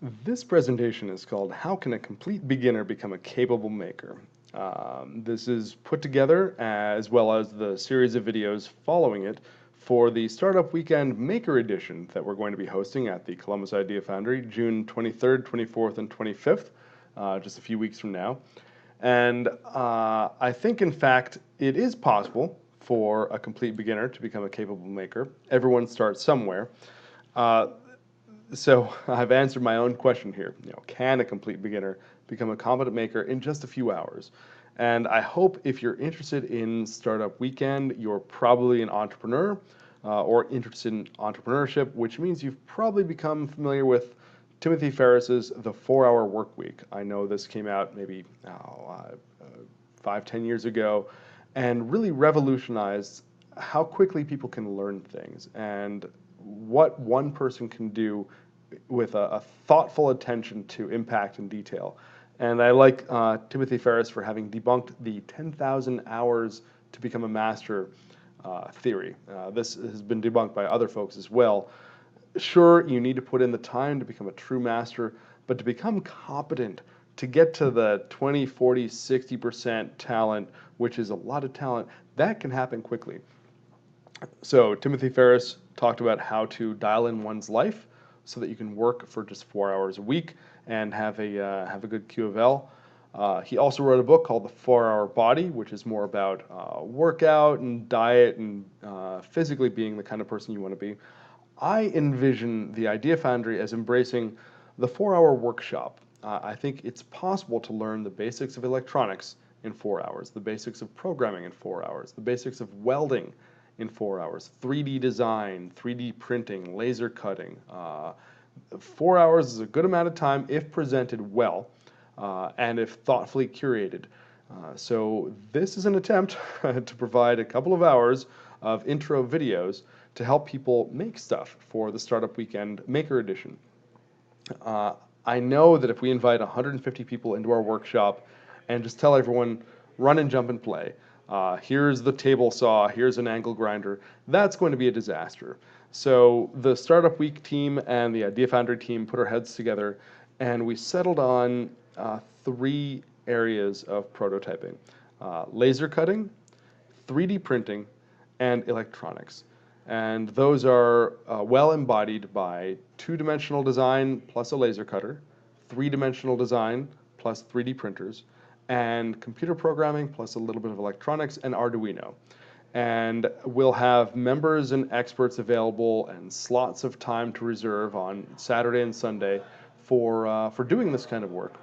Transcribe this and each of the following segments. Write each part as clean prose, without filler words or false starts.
This presentation is called How Can a Complete Beginner Become a Capable Maker? This is put together as well as the series of videos following it for the Startup Weekend Maker Edition that we're going to be hosting at the Columbus Idea Foundry June 23rd, 24th, and 25th, just a few weeks from now. And I think, in fact, it is possible for a complete beginner to become a capable maker. Everyone starts somewhere. Uh, so I've answered my own question here. Can a complete beginner become a competent maker in just a few hours? And I hope if you're interested in Startup Weekend, you're probably an entrepreneur or interested in entrepreneurship, which means you've probably become familiar with Timothy Ferriss's The 4-Hour Work Week. I know this came out maybe 5, 10 years ago and really revolutionized how quickly people can learn things and what one person can do with a thoughtful attention to impact and detail. And I like Timothy Ferriss for having debunked the 10,000 hours to become a master theory. This has been debunked by other folks as well. Sure, you need to put in the time to become a true master, but to become competent, to get to the 20, 40, 60% talent, which is a lot of talent, that can happen quickly. So Timothy Ferriss talked about how to dial in one's life so that you can work for just 4 hours a week and have a good Q of L. He also wrote a book called The 4-Hour Body, which is more about workout and diet and physically being the kind of person you want to be. I envision the Idea Foundry as embracing the 4-hour workshop. I think it's possible to learn the basics of electronics in 4 hours, the basics of programming in 4 hours, the basics of welding in 4 hours, 3D design, 3D printing, laser cutting. 4 hours is a good amount of time if presented well and if thoughtfully curated. So this is an attempt to provide a couple of hours of intro videos to help people make stuff for the Startup Weekend Maker Edition. I know that if we invite 150 people into our workshop and just tell everyone, run and jump and play, here's the table saw, here's an angle grinder, that's going to be a disaster. So the Startup Week team and the Idea Foundry team put our heads together and we settled on 3 areas of prototyping: laser cutting, 3D printing, and electronics. And those are well embodied by two-dimensional design plus a laser cutter, three-dimensional design plus 3D printers, and computer programming plus a little bit of electronics and Arduino. And we'll have members and experts available and slots of time to reserve on Saturday and Sunday for doing this kind of work.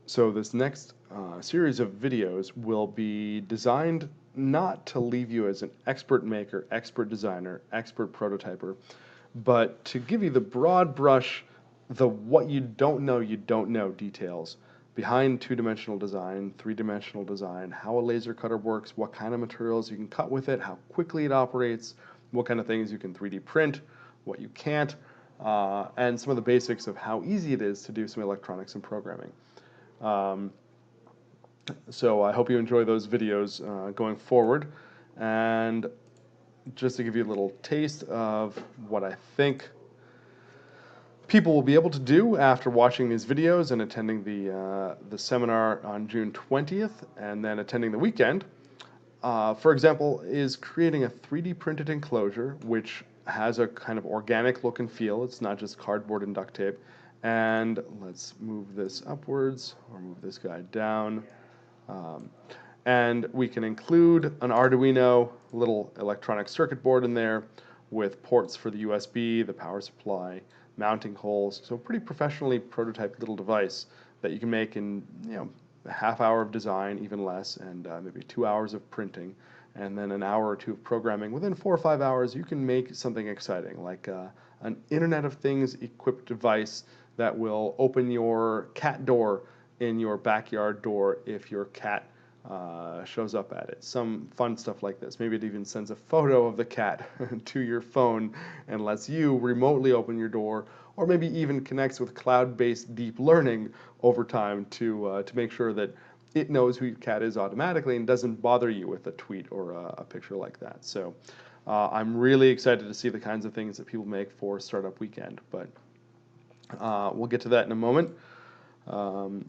So this next series of videos will be designed not to leave you as an expert maker, expert designer, expert prototyper, but to give you the broad brush, the what you don't know details behind two-dimensional design, three-dimensional design, how a laser cutter works, what kind of materials you can cut with it, how quickly it operates, what kind of things you can 3D print, what you can't, and some of the basics of how easy it is to do some electronics and programming. Um, so I hope you enjoy those videos going forward. And just to give you a little taste of what I think people will be able to do after watching these videos and attending the seminar on June 20th and then attending the weekend, for example, is creating a 3D printed enclosure which has a kind of organic look and feel. It's not just cardboard and duct tape. And let's move this upwards or move this guy down. Um, and we can include an Arduino little electronic circuit board in there with ports for the USB, the power supply, mounting holes. So a pretty professionally prototyped little device that you can make in a half hour of design, even less, and maybe 2 hours of printing, and then an hour or two of programming. Within 4 or 5 hours, you can make something exciting, like an Internet of Things equipped device that will open your cat door in your backyard door if your cat shows up at it. Some fun stuff like this. Maybe it even sends a photo of the cat to your phone and lets you remotely open your door, or maybe even connects with cloud-based deep learning over time to make sure that it knows who your cat is automatically and doesn't bother you with a tweet or a picture like that. So I'm really excited to see the kinds of things that people make for Startup Weekend, but we'll get to that in a moment. Um,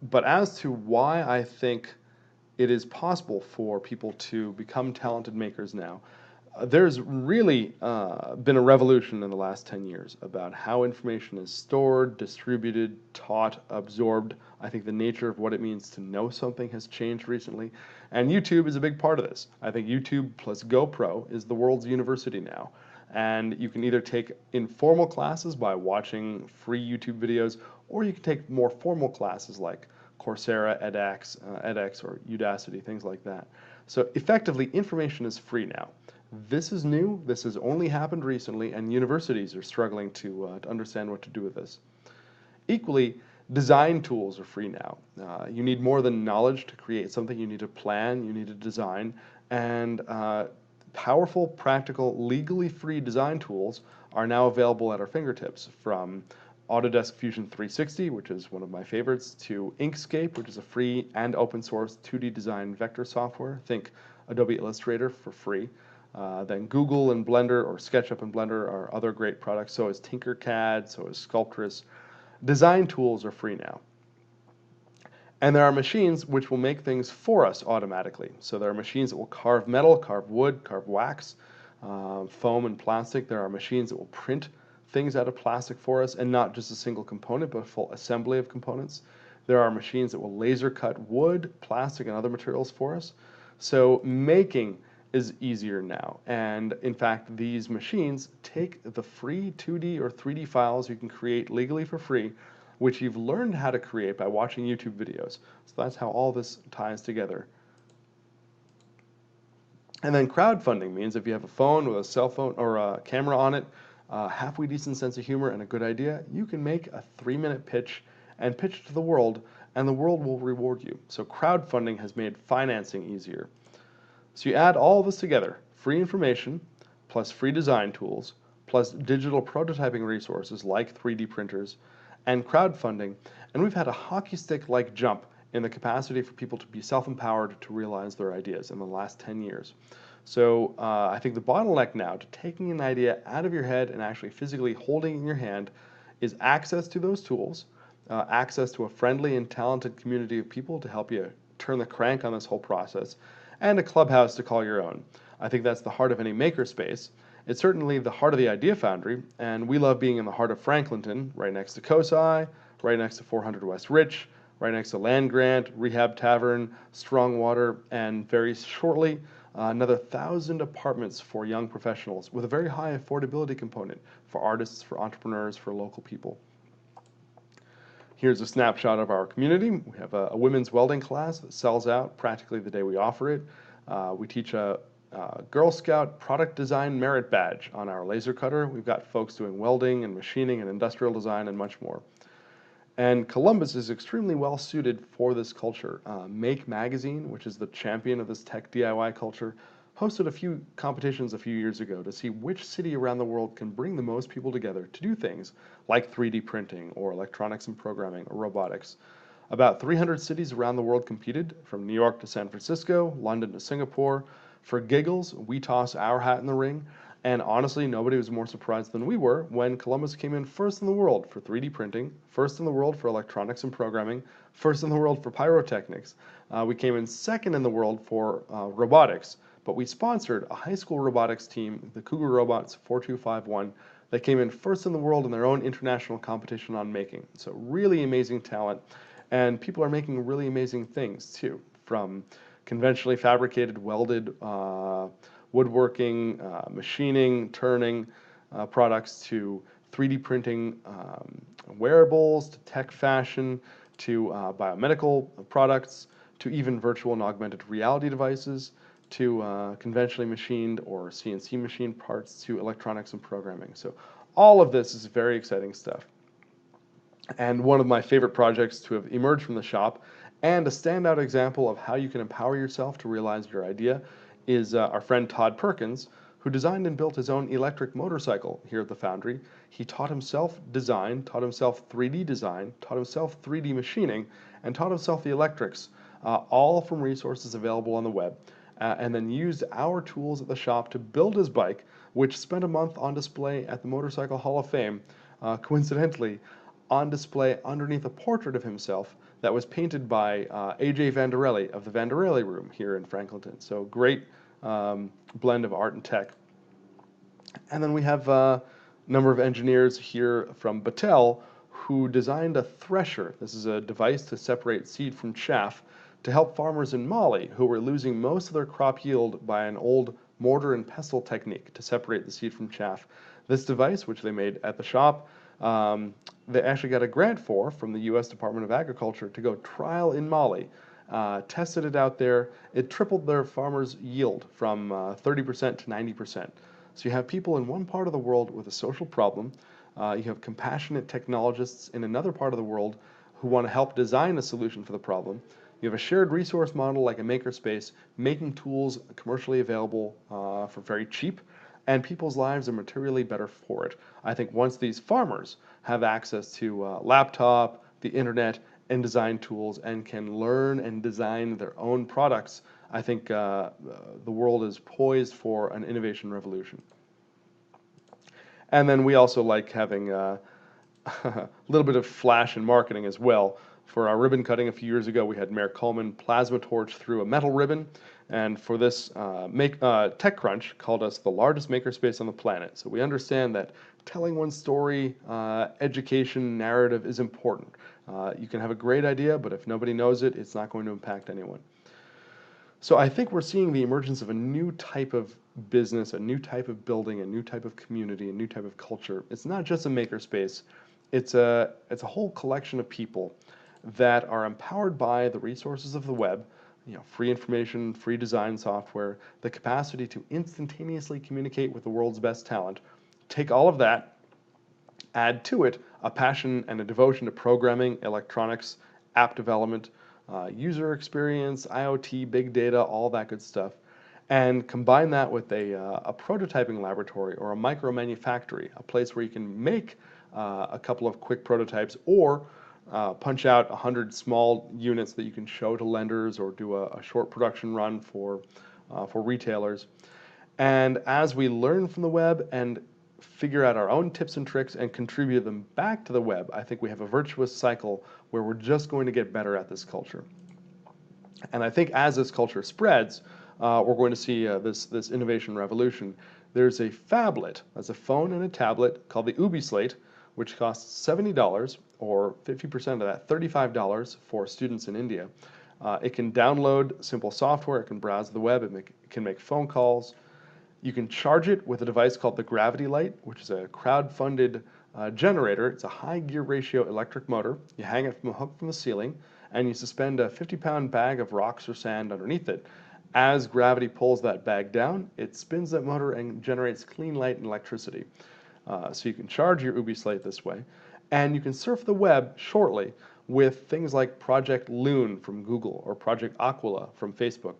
but as to why I think it is possible for people to become talented makers now, there's really been a revolution in the last 10 years about how information is stored, distributed, taught, absorbed. I think the nature of what it means to know something has changed recently, and YouTube is a big part of this. I think YouTube plus GoPro is the world's university now. And you can either take informal classes by watching free YouTube videos, or you can take more formal classes like Coursera, edX, or Udacity, things like that. So effectively, information is free now. This is new. This has only happened recently, and universities are struggling to understand what to do with this. Equally, design tools are free now. You need more than knowledge to create something. You need to plan, you need to design, and powerful, practical, legally free design tools are now available at our fingertips, from Autodesk Fusion 360, which is one of my favorites, to Inkscape, which is a free and open source 2D design vector software. Think Adobe Illustrator for free. Then Google and Blender, or SketchUp and Blender, are other great products. So is Tinkercad, so is Sculptris. Design tools are free now. And there are machines which will make things for us automatically. So there are machines that will carve metal, carve wood, carve wax, foam and plastic. There are machines that will print things out of plastic for us, and not just a single component, but a full assembly of components. There are machines that will laser cut wood, plastic, and other materials for us. So making is easier now. And in fact, these machines take the free 2D or 3D files you can create legally for free, which you've learned how to create by watching YouTube videos. So that's how all this ties together. And then crowdfunding means if you have a phone with a cell phone or a camera on it, a halfway decent sense of humor, and a good idea, you can make a 3-minute pitch and pitch it to the world, and the world will reward you. So crowdfunding has made financing easier. So you add all this together, free information, plus free design tools, plus digital prototyping resources like 3D printers, and crowdfunding, and we've had a hockey stick-like jump in the capacity for people to be self-empowered to realize their ideas in the last 10 years. So I think the bottleneck now to taking an idea out of your head and actually physically holding it in your hand is access to those tools, access to a friendly and talented community of people to help you turn the crank on this whole process, and a clubhouse to call your own. I think that's the heart of any makerspace. It's certainly the heart of the Idea Foundry, and we love being in the heart of Franklinton, right next to COSI, right next to 400 West Rich, right next to Land Grant, Rehab Tavern, Strongwater, and very shortly, another 1,000 apartments for young professionals with a very high affordability component for artists, for entrepreneurs, for local people. Here's a snapshot of our community. We have a women's welding class that sells out practically the day we offer it. We teach a Girl Scout product design merit badge on our laser cutter. We've got folks doing welding and machining and industrial design and much more. And Columbus is extremely well suited for this culture. Make Magazine, which is the champion of this tech DIY culture, hosted a few competitions a few years ago to see which city around the world can bring the most people together to do things like 3D printing or electronics and programming or robotics. About 300 cities around the world competed, from New York to San Francisco, London to Singapore. For giggles, we toss our hat in the ring, and honestly, nobody was more surprised than we were when Columbus came in first in the world for 3D printing, first in the world for electronics and programming, first in the world for pyrotechnics. We came in second in the world for robotics, but we sponsored a high school robotics team, the Cougar Robots 4251, that came in first in the world in their own international competition on making. So really amazing talent, and people are making really amazing things too, from conventionally fabricated, welded, woodworking, machining, turning products, to 3D printing wearables, to tech fashion, to biomedical products, to even virtual and augmented reality devices, to conventionally machined or CNC machined parts, to electronics and programming. So all of this is very exciting stuff. And one of my favorite projects to have emerged from the shop, and a standout example of how you can empower yourself to realize your idea, is our friend Todd Perkins, who designed and built his own electric motorcycle here at the Foundry. He taught himself design, taught himself 3D design, taught himself 3D machining, and taught himself the electrics, all from resources available on the web. and then used our tools at the shop to build his bike, which spent a month on display at the Motorcycle Hall of Fame, coincidentally, on display underneath a portrait of himself that was painted by A.J. Vanderelli of the Vanderelli Room here in Franklinton. So great blend of art and tech. And then we have a number of engineers here from Battelle who designed a thresher. This is a device to separate seed from chaff to help farmers in Mali who were losing most of their crop yield by an old mortar and pestle technique to separate the seed from chaff. This device, which they made at the shop, they actually got a grant for from the U.S. Department of Agriculture to go trial in Mali. Tested it out there. It tripled their farmers' yield from 30% to 90%. So you have people in one part of the world with a social problem. You have compassionate technologists in another part of the world who want to help design a solution for the problem. You have a shared resource model like a makerspace, making tools commercially available for very cheap, and people's lives are materially better for it. I think once these farmers have access to laptop, the internet, and design tools and can learn and design their own products, I think the world is poised for an innovation revolution. And then we also like having a little bit of flash in marketing as well. For our ribbon cutting a few years ago, we had Mayor Coleman plasma torch through a metal ribbon. And for this, TechCrunch called us the largest makerspace on the planet. So we understand that telling one's story, education, narrative is important. You can have a great idea, but if nobody knows it, it's not going to impact anyone. So I think we're seeing the emergence of a new type of business, a new type of building, a new type of community, a new type of culture. It's not just a makerspace. It's a whole collection of people that are empowered by the resources of the web, free information, free design software, the capacity to instantaneously communicate with the world's best talent. Take all of that, add to it a passion and a devotion to programming, electronics, app development, user experience, IoT, big data, all that good stuff, and combine that with a prototyping laboratory or a micro manufactory, a place where you can make a couple of quick prototypes or punch out 100 small units that you can show to lenders or do a short production run for retailers. And as we learn from the web and figure out our own tips and tricks and contribute them back to the web, I think we have a virtuous cycle where we're just going to get better at this culture. And I think as this culture spreads, we're going to see this innovation revolution. There's a phablet, that's a phone and a tablet called the Ubi Slate, which costs $70 or 50% of that, $35 for students in India. It can download simple software, it can browse the web, it can make phone calls. You can charge it with a device called the Gravity Light, which is a crowd-funded generator. It's a high gear ratio electric motor. You hang it from a hook from the ceiling, and you suspend a 50-pound bag of rocks or sand underneath it. As gravity pulls that bag down, it spins that motor and generates clean light and electricity. So you can charge your Ubi Slate this way, and you can surf the web shortly with things like Project Loon from Google or Project Aquila from Facebook.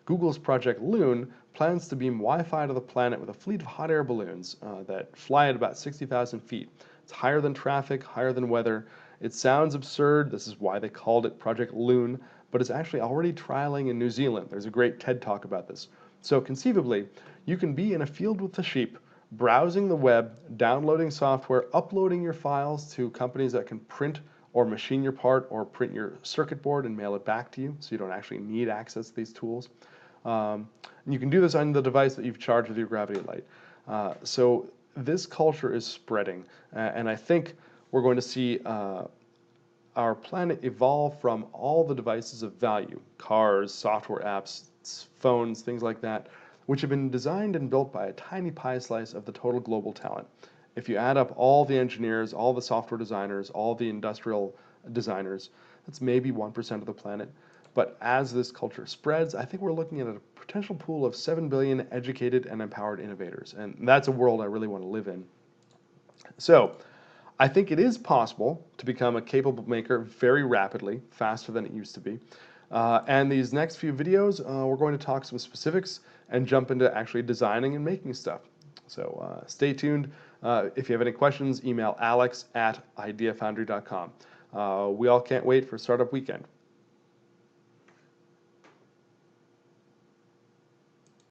Google's Project Loon plans to beam Wi-Fi to the planet with a fleet of hot air balloons that fly at about 60,000 feet. It's higher than traffic, higher than weather. It sounds absurd. This is why they called it Project Loon, but it's actually already trialing in New Zealand. There's a great TED Talk about this. So conceivably, you can be in a field with the sheep, browsing the web, downloading software, uploading your files to companies that can print or machine your part or print your circuit board and mail it back to you, so you don't actually need access to these tools. And you can do this on the device that you've charged with your Gravity Light. So this culture is spreading, and I think we're going to see our planet evolve from all the devices of value, cars, software apps, phones, things like that, which have been designed and built by a tiny pie slice of the total global talent. If you add up all the engineers, all the software designers, all the industrial designers, that's maybe 1% of the planet. But as this culture spreads, I think we're looking at a potential pool of 7 billion educated and empowered innovators. And that's a world I really want to live in. So I think it is possible to become a capable maker very rapidly, faster than it used to be. And these next few videos, we're going to talk some specifics and jump into actually designing and making stuff. So stay tuned. If you have any questions, email alex@ideafoundry.com. We all can't wait for Startup Weekend.